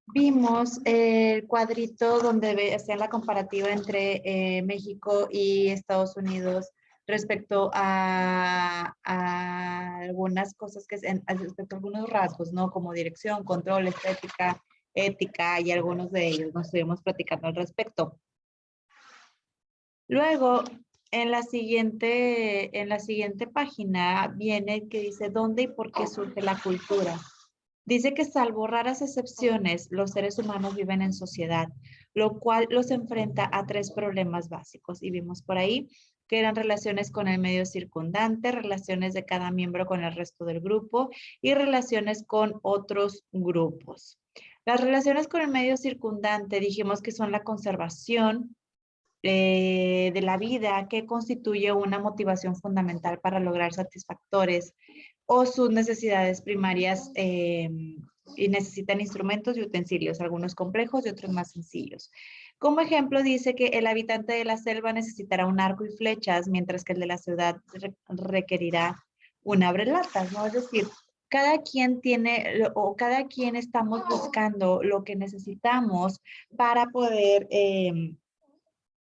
vimos el cuadrito donde hacía la comparativa entre México y Estados Unidos respecto a algunas cosas respecto a algunos rasgos, ¿no? Como dirección, control, estética, ética y algunos de ellos nos estuvimos platicando al respecto. Luego, en la siguiente página viene que dice dónde y por qué surge la cultura. Dice que salvo raras excepciones, los seres humanos viven en sociedad, lo cual los enfrenta a tres problemas básicos. Y vimos por ahí que eran relaciones con el medio circundante, relaciones de cada miembro con el resto del grupo y relaciones con otros grupos. Las relaciones con el medio circundante dijimos que son la conservación de la vida que constituye una motivación fundamental para lograr satisfactores o sus necesidades primarias y necesitan instrumentos y utensilios, algunos complejos y otros más sencillos. Como ejemplo, dice que el habitante de la selva necesitará un arco y flechas, mientras que el de la ciudad requerirá un abrelatas, ¿no? Es decir, cada quien tiene o cada quien estamos buscando lo que necesitamos para poder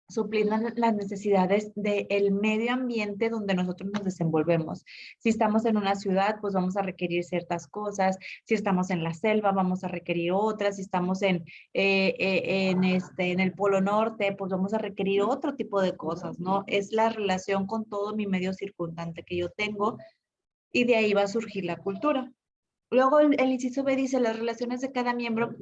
suplir las necesidades del medio ambiente donde nosotros nos desenvolvemos. Si estamos en una ciudad, pues vamos a requerir ciertas cosas. Si estamos en la selva, vamos a requerir otras. Si estamos en el Polo Norte, pues vamos a requerir otro tipo de cosas, ¿no? Es la relación con todo mi medio circundante que yo tengo y de ahí va a surgir la cultura. Luego el inciso B dice las relaciones de cada miembro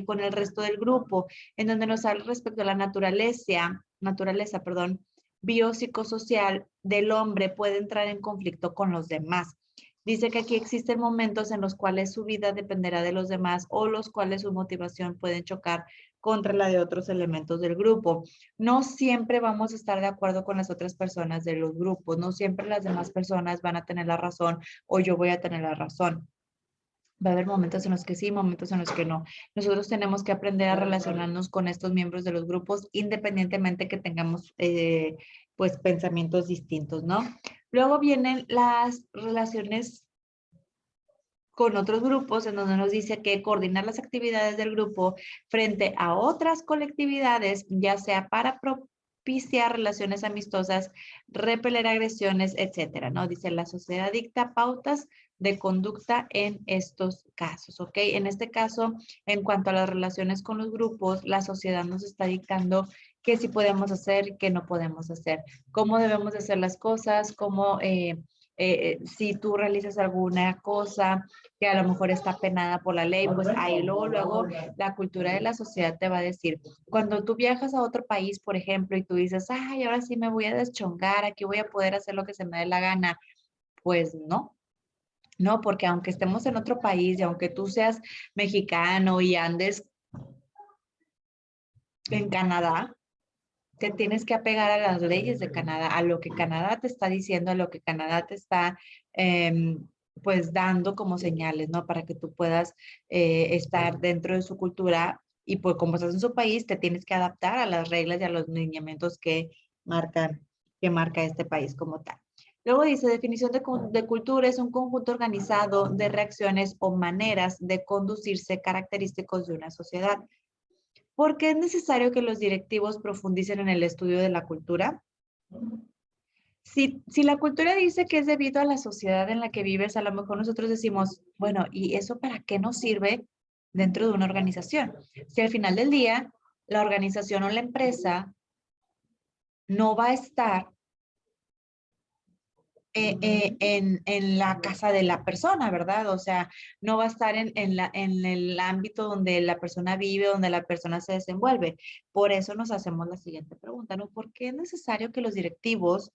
con el resto del grupo, en donde nos habla respecto a la naturaleza, perdón, biopsicosocial del hombre puede entrar en conflicto con los demás. Dice que aquí existen momentos en los cuales su vida dependerá de los demás o los cuales su motivación puede chocar contra la de otros elementos del grupo. No siempre vamos a estar de acuerdo con las otras personas de los grupos, no siempre las demás personas van a tener la razón o yo voy a tener la razón. Va a haber momentos en los que sí, momentos en los que no. Nosotros tenemos que aprender a relacionarnos con estos miembros de los grupos independientemente que tengamos pues pensamientos distintos, ¿no? Luego vienen las relaciones con otros grupos en donde nos dice que coordinar las actividades del grupo frente a otras colectividades, ya sea para propiciar relaciones amistosas, repeler agresiones, etcétera, ¿no? Dice, la sociedad dicta pautas de conducta en estos casos, ¿ok? En este caso, en cuanto a las relaciones con los grupos, la sociedad nos está dictando qué sí podemos hacer, qué no podemos hacer, cómo debemos hacer las cosas, cómo si tú realizas alguna cosa que a lo mejor está penada por la ley, pues ahí luego la cultura de la sociedad te va a decir, cuando tú viajas a otro país, por ejemplo, y tú dices, ay, ahora sí me voy a deschongar, aquí voy a poder hacer lo que se me dé la gana, pues no. No, porque aunque estemos en otro país y aunque tú seas mexicano y andes en Canadá, te tienes que apegar a las leyes de Canadá, a lo que Canadá te está diciendo, a lo que Canadá te está pues dando como señales, ¿no? Para que tú puedas estar dentro de su cultura y pues como estás en su país, te tienes que adaptar a las reglas y a los lineamientos que marca este país como tal. Luego dice, definición de cultura es un conjunto organizado de reacciones o maneras de conducirse característicos de una sociedad. ¿Por qué es necesario que los directivos profundicen en el estudio de la cultura? Si la cultura dice que es debido a la sociedad en la que vives, a lo mejor nosotros decimos, bueno, ¿y eso para qué nos sirve dentro de una organización? Si al final del día la organización o la empresa no va a estar en la casa de la persona, ¿verdad? O sea, no va a estar en el ámbito donde la persona vive, donde la persona se desenvuelve. Por eso nos hacemos la siguiente pregunta, ¿no? ¿Por qué es necesario que los directivos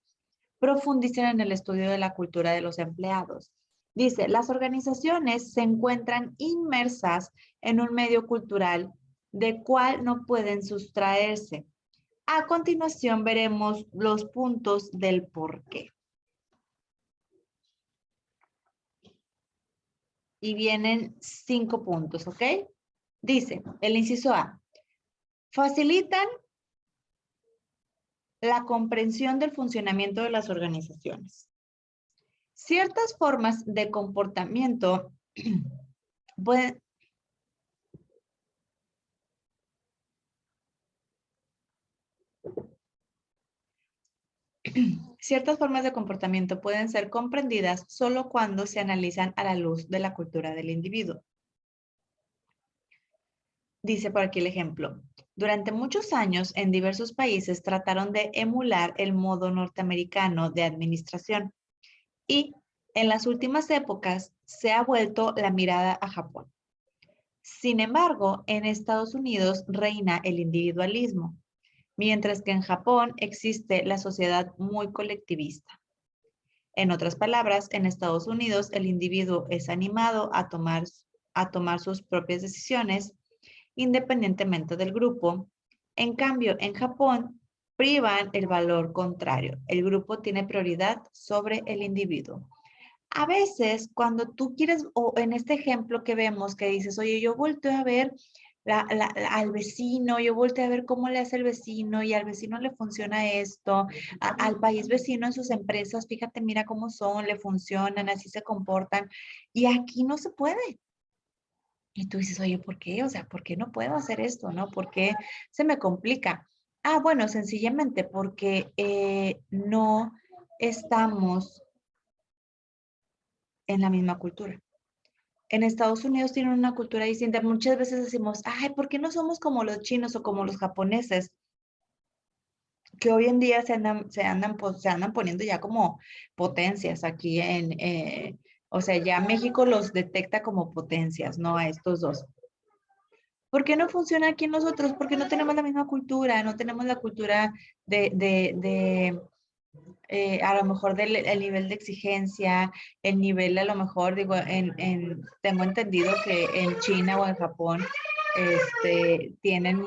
profundicen en el estudio de la cultura de los empleados? Dice, las organizaciones se encuentran inmersas en un medio cultural de cual no pueden sustraerse. A continuación veremos los puntos del por qué. Y vienen 5 puntos, ¿ok? Dice, el inciso A, facilitan la comprensión del funcionamiento de las organizaciones. Ciertas formas de comportamiento pueden, Ciertas formas de comportamiento pueden ser comprendidas solo cuando se analizan a la luz de la cultura del individuo. Dice por aquí el ejemplo. Durante muchos años, en diversos países trataron de emular el modo norteamericano de administración y en las últimas épocas se ha vuelto la mirada a Japón. Sin embargo, en Estados Unidos reina el individualismo, mientras que en Japón existe la sociedad muy colectivista. En otras palabras, en Estados Unidos el individuo es animado a tomar sus propias decisiones independientemente del grupo. En cambio, en Japón privan el valor contrario. El grupo tiene prioridad sobre el individuo. A veces, cuando tú quieres, o en este ejemplo que vemos que dices, oye, yo volteo a ver al vecino, yo volteo a ver cómo le hace el vecino y al vecino le funciona esto, al país vecino en sus empresas, fíjate, mira cómo son, le funcionan, así se comportan. Y aquí no se puede. Y tú dices, oye, ¿por qué? O sea, ¿por qué no puedo hacer esto? ¿No? ¿Por qué se me complica? Ah, bueno, sencillamente porque no estamos en la misma cultura. En Estados Unidos tienen una cultura distinta. Muchas veces decimos, ay, ¿por qué no somos como los chinos o como los japoneses? Que hoy en día se andan poniendo ya como potencias aquí o sea, ya México los detecta como potencias, ¿no? A estos dos. ¿Por qué no funciona aquí en nosotros? Porque no tenemos la misma cultura, no tenemos la cultura de a lo mejor del el nivel de exigencia, el nivel a lo mejor, digo, tengo entendido que en China o en Japón tienen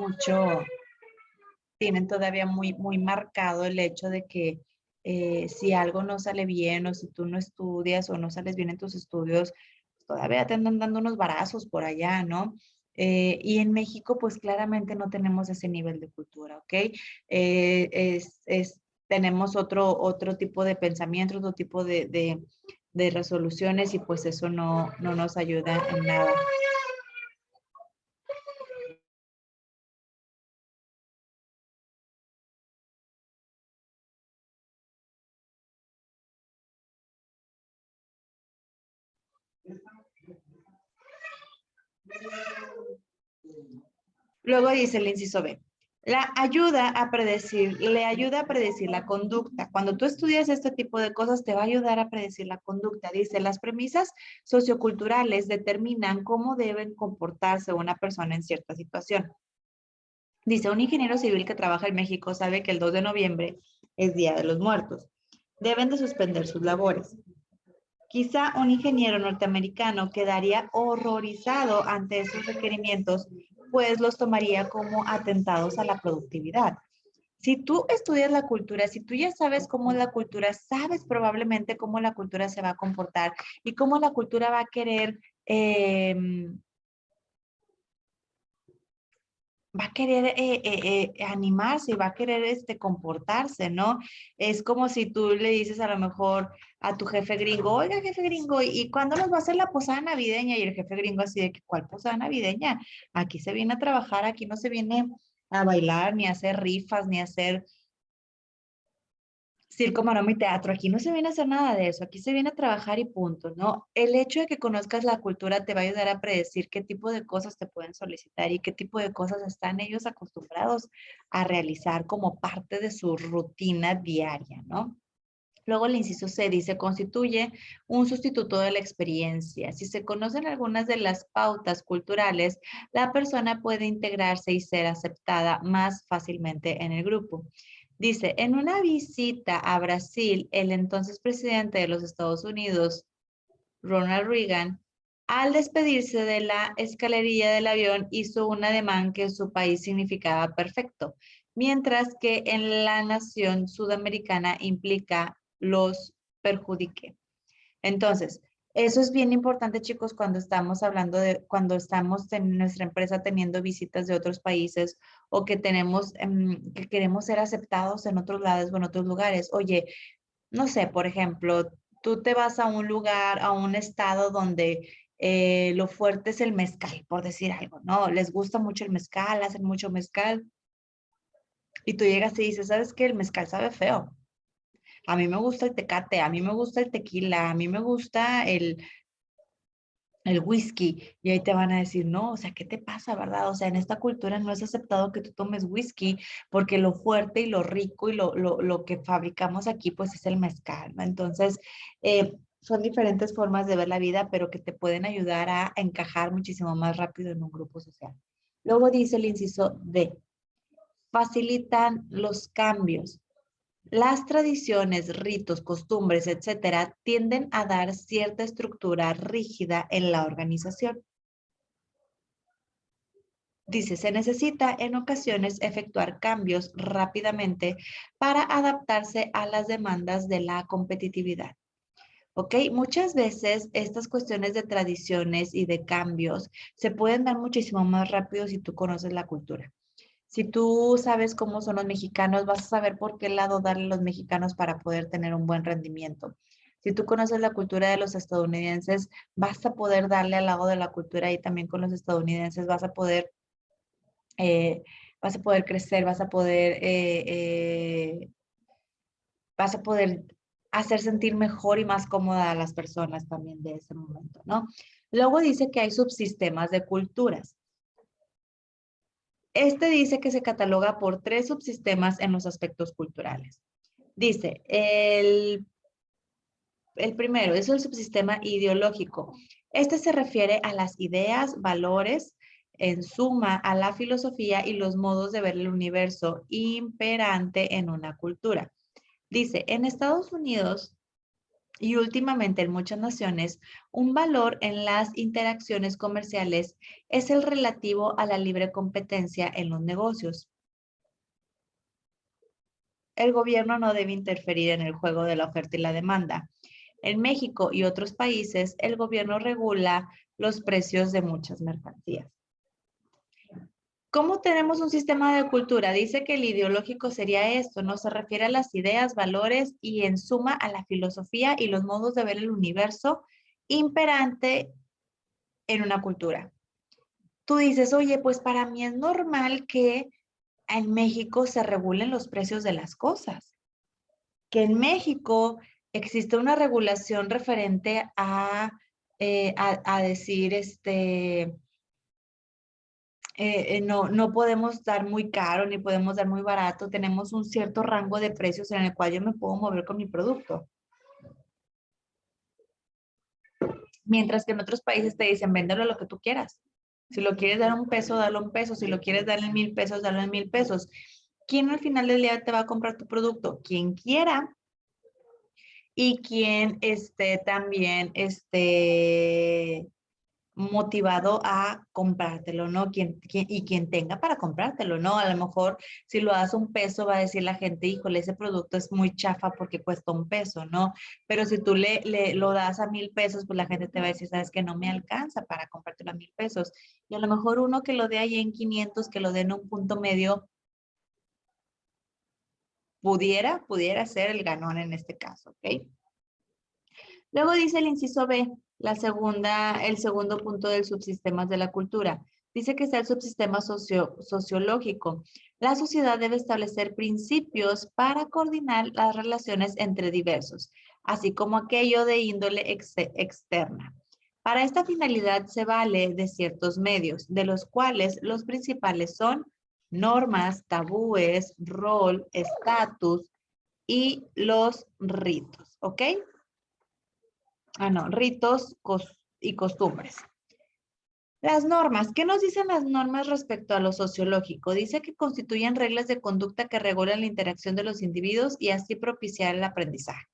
todavía muy, muy marcado el hecho de que si algo no sale bien o si tú no estudias o no sales bien en tus estudios, todavía te andan dando unos varazos por allá, ¿no? Y en México, pues claramente no tenemos ese nivel de cultura, ¿ok? Tenemos otro tipo de pensamiento, otro tipo de resoluciones y pues eso no nos ayuda en nada. Luego dice el inciso B. Le ayuda a predecir la conducta. Cuando tú estudias este tipo de cosas, te va a ayudar a predecir la conducta. Dice, las premisas socioculturales determinan cómo deben comportarse una persona en cierta situación. Dice, un ingeniero civil que trabaja en México sabe que el 2 de noviembre es Día de los Muertos. Deben de suspender sus labores. Quizá un ingeniero norteamericano quedaría horrorizado ante esos requerimientos, pues los tomaría como atentados a la productividad. Si tú estudias la cultura, si tú ya sabes cómo es la cultura, sabes probablemente cómo la cultura se va a comportar y cómo la cultura va a querer animarse y va a querer comportarse, ¿no? Es como si tú le dices a lo mejor a tu jefe gringo, oiga, jefe gringo, ¿y cuándo nos va a hacer la posada navideña? Y el jefe gringo así de que, ¿cuál posada navideña? Aquí se viene a trabajar, aquí no se viene a bailar, ni a hacer rifas, ni a hacer circo, maroma y teatro. Aquí no se viene a hacer nada de eso, aquí se viene a trabajar y punto, ¿no? El hecho de que conozcas la cultura te va a ayudar a predecir qué tipo de cosas te pueden solicitar y qué tipo de cosas están ellos acostumbrados a realizar como parte de su rutina diaria, ¿no? Luego el inciso C dice, constituye un sustituto de la experiencia. Si se conocen algunas de las pautas culturales, la persona puede integrarse y ser aceptada más fácilmente en el grupo. Dice, en una visita a Brasil, el entonces presidente de los Estados Unidos, Ronald Reagan, al despedirse de la escalerilla del avión, hizo un ademán que en su país significaba perfecto, mientras que en la nación sudamericana implica los perjudique. Entonces, eso es bien importante, chicos, cuando estamos hablando cuando estamos en nuestra empresa teniendo visitas de otros países o que que queremos ser aceptados en otros lados o en otros lugares. Oye, no sé, por ejemplo, tú te vas a un lugar, a un estado donde lo fuerte es el mezcal, por decir algo, ¿no? Les gusta mucho el mezcal, hacen mucho mezcal y tú llegas y dices, ¿sabes qué? El mezcal sabe feo. A mí me gusta el tecate, a mí me gusta el tequila, a mí me gusta el whisky. Y ahí te van a decir, no, o sea, ¿qué te pasa, verdad? O sea, en esta cultura no es aceptado que tú tomes whisky porque lo fuerte y lo rico y lo que fabricamos aquí, pues es el mezcal, ¿no? Entonces, son diferentes formas de ver la vida, pero que te pueden ayudar a encajar muchísimo más rápido en un grupo social. Luego dice el inciso D, facilitan los cambios. Las tradiciones, ritos, costumbres, etcétera, tienden a dar cierta estructura rígida en la organización. Dice, se necesita en ocasiones efectuar cambios rápidamente para adaptarse a las demandas de la competitividad. ¿Ok? Muchas veces estas cuestiones de tradiciones y de cambios se pueden dar muchísimo más rápido si tú conoces la cultura. Si tú sabes cómo son los mexicanos, vas a saber por qué lado darle a los mexicanos para poder tener un buen rendimiento. Si tú conoces la cultura de los estadounidenses, vas a poder darle al lado de la cultura y también con los estadounidenses eh, vas a poder crecer, vas a poder hacer sentir mejor y más cómoda a las personas también de ese momento, ¿no? Luego dice que hay subsistemas de culturas. Este dice que se cataloga por 3 subsistemas en los aspectos culturales. Dice, el primero es el subsistema ideológico. Este se refiere a las ideas, valores, en suma, a la filosofía y los modos de ver el universo imperante en una cultura. Dice, en Estados Unidos y últimamente en muchas naciones, un valor en las interacciones comerciales es el relativo a la libre competencia en los negocios. El gobierno no debe interferir en el juego de la oferta y la demanda. En México y otros países, el gobierno regula los precios de muchas mercancías. ¿Cómo tenemos un sistema de cultura? Dice que el ideológico sería esto, ¿no? Se refiere a las ideas, valores y en suma a la filosofía y los modos de ver el universo imperante en una cultura. Tú dices, oye, pues para mí es normal que en México se regulen los precios de las cosas, que en México existe una regulación referente a decir, no podemos dar muy caro ni podemos dar muy barato, tenemos un cierto rango de precios en el cual yo me puedo mover con mi producto. Mientras que en otros países te dicen, véndelo lo que tú quieras. Si lo quieres dar un peso, dale un peso. Si lo quieres darle en 1,000 pesos, dale en 1,000 pesos. ¿Quién al final del día te va a comprar tu producto? Quien quiera y quien esté también motivado a comprártelo, ¿no? Y quien tenga para comprártelo, ¿no? A lo mejor si lo das un peso va a decir la gente, híjole, ese producto es muy chafa porque cuesta un peso, ¿no? Pero si tú lo das a 1,000 pesos, pues la gente te va a decir, sabes que no me alcanza para comprártelo a 1,000 pesos. Y a lo mejor uno que lo dé ahí en 500, que lo dé en un punto medio, pudiera ser el ganón en este caso, ¿ok? Luego dice el inciso B, el segundo punto del subsistemas de la cultura. Dice que está el subsistema sociológico. La sociedad debe establecer principios para coordinar las relaciones entre diversos, así como aquello de índole externa. Para esta finalidad se vale de ciertos medios, de los cuales los principales son normas, tabúes, rol, estatus y los ritos, ¿ok? Ritos y costumbres. Las normas. ¿Qué nos dicen las normas respecto a lo sociológico? Dice que constituyen reglas de conducta que regulan la interacción de los individuos y así propiciar el aprendizaje.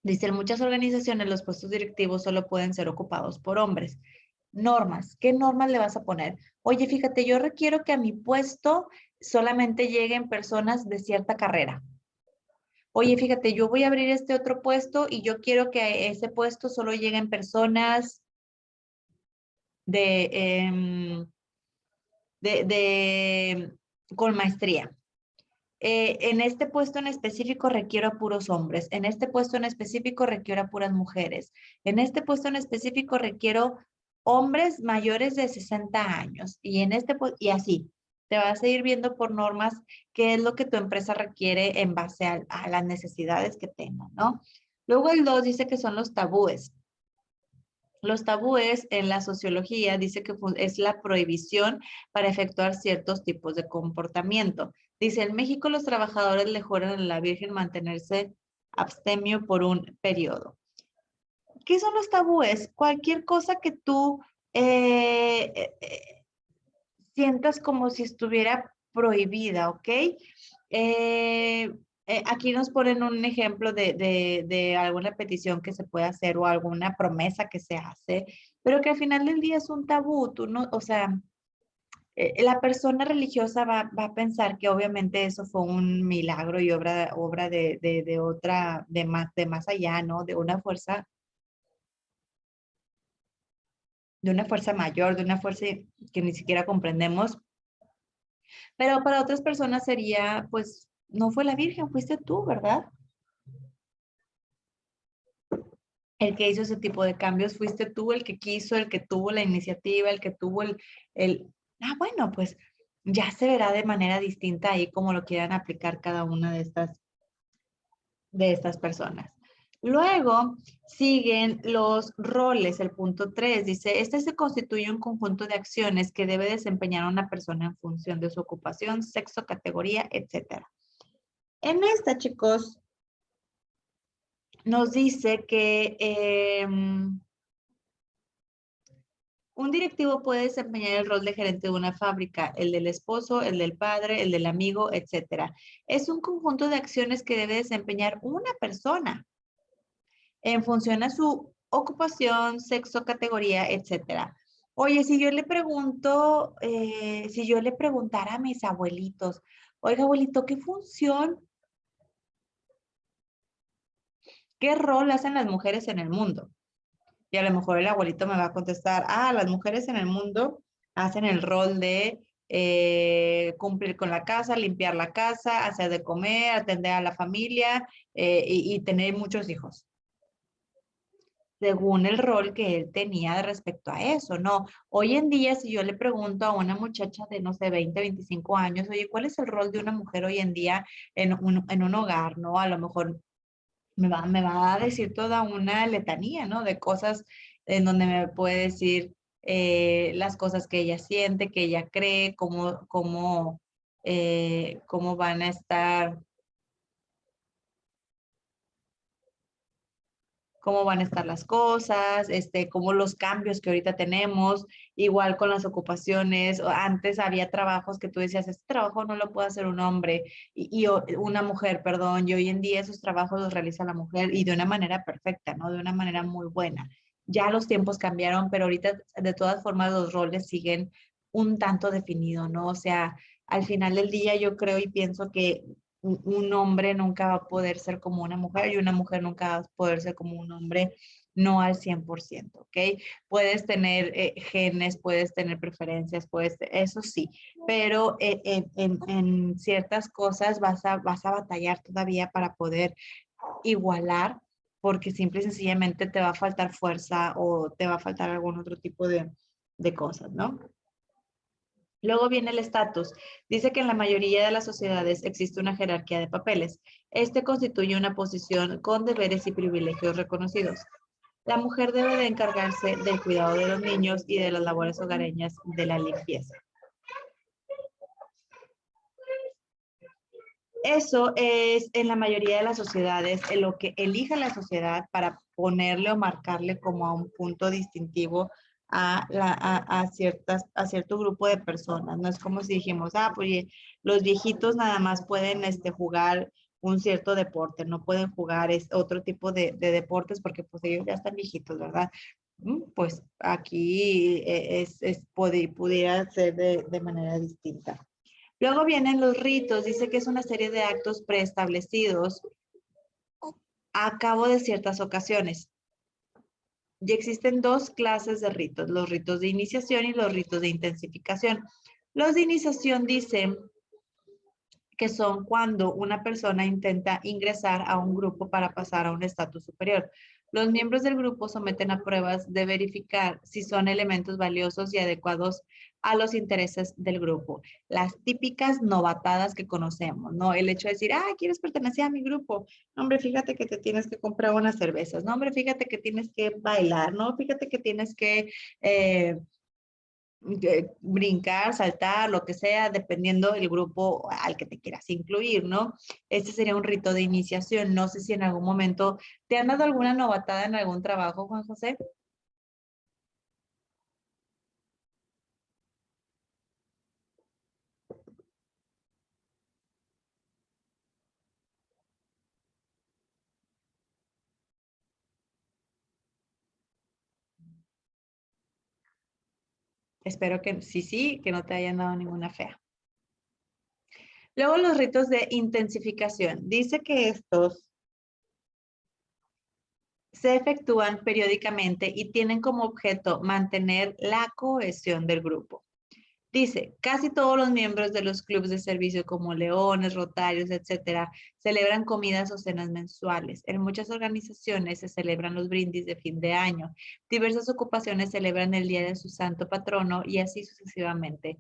Dice, en muchas organizaciones los puestos directivos solo pueden ser ocupados por hombres. Normas. ¿Qué normas le vas a poner? Oye, fíjate, yo requiero que a mi puesto solamente lleguen personas de cierta carrera. Oye, fíjate, yo voy a abrir este otro puesto y yo quiero que a ese puesto solo lleguen personas de, con maestría. En este puesto en específico requiero a puros hombres. En este puesto en específico requiero a puras mujeres. En este puesto en específico requiero hombres mayores de 60 años. Y así. Te vas a ir viendo por normas qué es lo que tu empresa requiere en base a las necesidades que tenga, ¿no? Luego el 2 dice que son los tabúes. Los tabúes en la sociología dice que es la prohibición para efectuar ciertos tipos de comportamiento. Dice, en México los trabajadores le juran a la Virgen mantenerse abstemio por un periodo. ¿Qué son los tabúes? Cualquier cosa que tú sientas como si estuviera prohibida, ¿ok? Aquí nos ponen un ejemplo de alguna petición que se puede hacer o alguna promesa que se hace, pero que al final del día es un tabú, tú no, o sea, la persona religiosa va a pensar que obviamente eso fue un milagro y obra de otra, de más allá, ¿no? De una fuerza mayor, de una fuerza que ni siquiera comprendemos. Pero para otras personas sería, pues, no fue la Virgen, fuiste tú, ¿verdad? El que hizo ese tipo de cambios, fuiste tú el que quiso, el que tuvo la iniciativa, el que tuvo bueno, pues ya se verá de manera distinta ahí como lo quieran aplicar cada una de estas personas. Luego siguen los roles, el punto 3 dice, este se constituye un conjunto de acciones que debe desempeñar una persona en función de su ocupación, sexo, categoría, etcétera. En esta, chicos, nos dice que un directivo puede desempeñar el rol de gerente de una fábrica, el del esposo, el del padre, el del amigo, etcétera. Es un conjunto de acciones que debe desempeñar una persona en función a su ocupación, sexo, categoría, etcétera. Oye, si yo le pregunto, si yo le preguntara a mis abuelitos, oiga, abuelito, ¿qué función, qué rol hacen las mujeres en el mundo? Y a lo mejor el abuelito me va a contestar, las mujeres en el mundo hacen el rol de cumplir con la casa, limpiar la casa, hacer de comer, atender a la familia y tener muchos hijos. Según el rol que él tenía respecto a eso, ¿no? Hoy en día, si yo le pregunto a una muchacha de, no sé, 20, 25 años, oye, ¿cuál es el rol de una mujer hoy en día en un hogar, ¿no? A lo mejor me va a decir toda una letanía, ¿no? De cosas en donde me puede decir las cosas que ella siente, que ella cree, cómo van a estar, cómo van a estar las cosas, cómo los cambios que ahorita tenemos, igual con las ocupaciones. Antes había trabajos que tú decías, este trabajo no lo puede hacer un hombre una mujer, perdón, y hoy en día esos trabajos los realiza la mujer y de una manera perfecta, ¿no? De una manera muy buena. Ya los tiempos cambiaron, pero ahorita de todas formas los roles siguen un tanto definidos, ¿no? O sea, al final del día yo creo y pienso que un hombre nunca va a poder ser como una mujer y una mujer nunca va a poder ser como un hombre, no al 100%, ¿ok? Puedes tener genes, puedes tener preferencias, eso sí, pero en ciertas cosas vas a batallar todavía para poder igualar, porque simple y sencillamente te va a faltar fuerza o te va a faltar algún otro tipo de cosas, ¿no? Luego viene el estatus. Dice que en la mayoría de las sociedades existe una jerarquía de papeles. Este constituye una posición con deberes y privilegios reconocidos. La mujer debe de encargarse del cuidado de los niños y de las labores hogareñas de la limpieza. Eso es en la mayoría de las sociedades en lo que elija la sociedad para ponerle o marcarle como a un punto distintivo a cierto grupo de personas. No es como si dijimos, pues los viejitos nada más pueden jugar un cierto deporte, no pueden jugar otro tipo de deportes porque pues ellos ya están viejitos, ¿verdad? Pues aquí pudiera ser de manera distinta. Luego vienen los ritos, dice que es una serie de actos preestablecidos a cabo de ciertas ocasiones. Y existen dos clases de ritos, los ritos de iniciación y los ritos de intensificación. Los de iniciación dicen que son cuando una persona intenta ingresar a un grupo para pasar a un estatus superior. Los miembros del grupo someten a pruebas de verificar si son elementos valiosos y adecuados a los intereses del grupo. Las típicas novatadas que conocemos, ¿no? El hecho de decir, ah, ¿quieres pertenecer a mi grupo? No, hombre, fíjate que te tienes que comprar unas cervezas. No, hombre, fíjate que tienes que bailar. No, fíjate que tienes que brincar, saltar, lo que sea, dependiendo del grupo al que te quieras incluir, ¿no? Este sería un rito de iniciación. No sé si en algún momento te han dado alguna novatada en algún trabajo, Juan José. Espero que sí, sí, que no te hayan dado ninguna fea. Luego los ritos de intensificación. Dice que estos se efectúan periódicamente y tienen como objeto mantener la cohesión del grupo. Dice, casi todos los miembros de los clubes de servicio como leones, rotarios, etcétera, celebran comidas o cenas mensuales. En muchas organizaciones se celebran los brindis de fin de año. Diversas ocupaciones celebran el día de su santo patrono y así sucesivamente.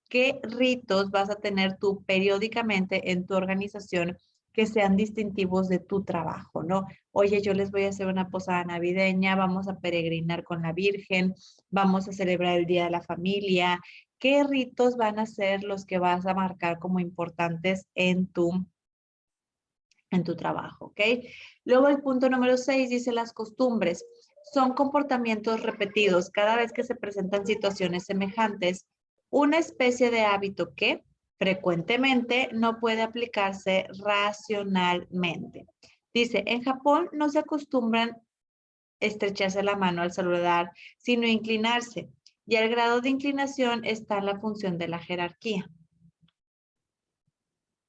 ¿Qué ritos vas a tener tú periódicamente en tu organización que sean distintivos de tu trabajo, ¿no? Oye, yo les voy a hacer una posada navideña, vamos a peregrinar con la Virgen, vamos a celebrar el Día de la Familia. ¿Qué ritos van a ser los que vas a marcar como importantes en tu trabajo? ¿Ok? Luego el punto número 6 dice las costumbres. Son comportamientos repetidos cada vez que se presentan situaciones semejantes. Una especie de hábito que frecuentemente no puede aplicarse racionalmente. Dice, en Japón no se acostumbran estrecharse la mano al saludar, sino inclinarse. Y el grado de inclinación está en la función de la jerarquía.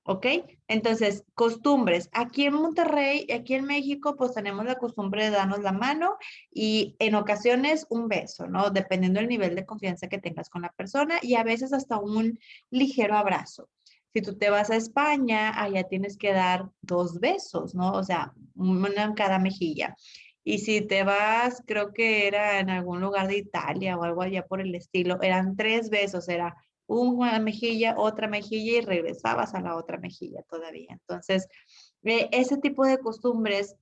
¿Ok? Entonces, costumbres. Aquí en Monterrey, aquí en México, pues tenemos la costumbre de darnos la mano y en ocasiones un beso, ¿no? Dependiendo del nivel de confianza que tengas con la persona y a veces hasta un ligero abrazo. Si tú te vas a España, allá tienes que dar 2 besos, ¿no? O sea, uno en cada mejilla. Y si te vas, creo que era en algún lugar de Italia o algo allá por el estilo, eran 3 besos, era una mejilla, otra mejilla y regresabas a la otra mejilla todavía. Entonces, ese tipo de costumbres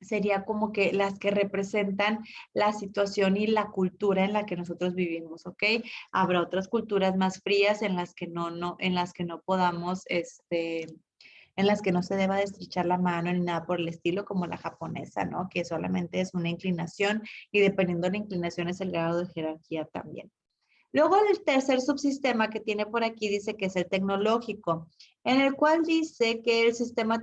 sería como que las que representan la situación y la cultura en la que nosotros vivimos, ¿ok? Habrá otras culturas más frías en las que en las que no podamos, en las que no se deba de estrechar la mano ni nada por el estilo, como la japonesa, ¿no? Que solamente es una inclinación y dependiendo de la inclinación es el grado de jerarquía también. Luego el tercer subsistema que tiene por aquí dice que es el tecnológico, en el cual dice que el subsistema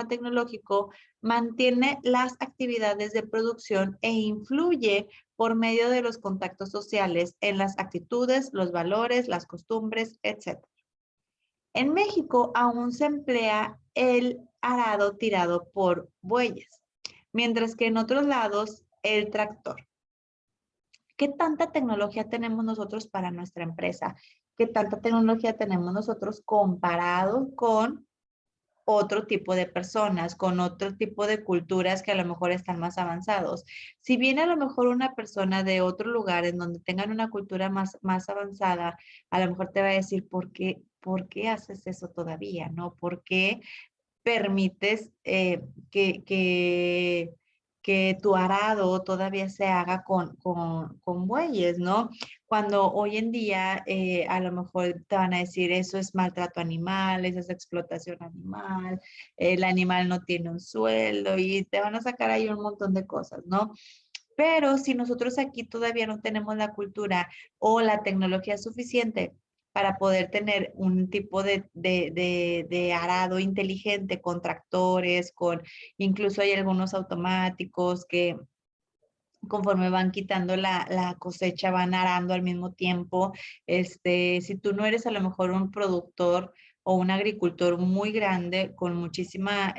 tecnológico mantiene las actividades de producción e influye por medio de los contactos sociales en las actitudes, los valores, las costumbres, etc. En México aún se emplea el arado tirado por bueyes, mientras que en otros lados el tractor. ¿Qué tanta tecnología tenemos nosotros para nuestra empresa? ¿Qué tanta tecnología tenemos nosotros comparado con otro tipo de personas, con otro tipo de culturas que a lo mejor están más avanzados? Si viene a lo mejor una persona de otro lugar en donde tengan una cultura más avanzada, a lo mejor te va a decir, ¿por qué haces eso todavía? ¿No? ¿Por qué permites que tu arado todavía se haga con bueyes, ¿no? Cuando hoy en día a lo mejor te van a decir eso es maltrato animal, eso es explotación animal, el animal no tiene un sueldo y te van a sacar ahí un montón de cosas, ¿no? Pero si nosotros aquí todavía no tenemos la cultura o la tecnología suficiente para poder tener un tipo de arado inteligente con tractores, incluso hay algunos automáticos que conforme van quitando la cosecha van arando al mismo tiempo. Si tú no eres a lo mejor un productor o un agricultor muy grande con muchísima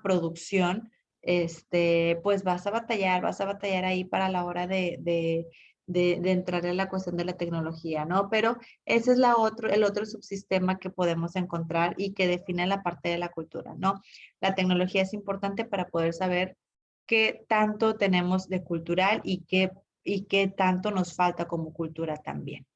producción, pues vas a batallar ahí para la hora de entrar en la cuestión de la tecnología, ¿no? Pero ese es el otro subsistema que podemos encontrar y que define la parte de la cultura, ¿no? La tecnología es importante para poder saber qué tanto tenemos de cultural y qué tanto nos falta como cultura también.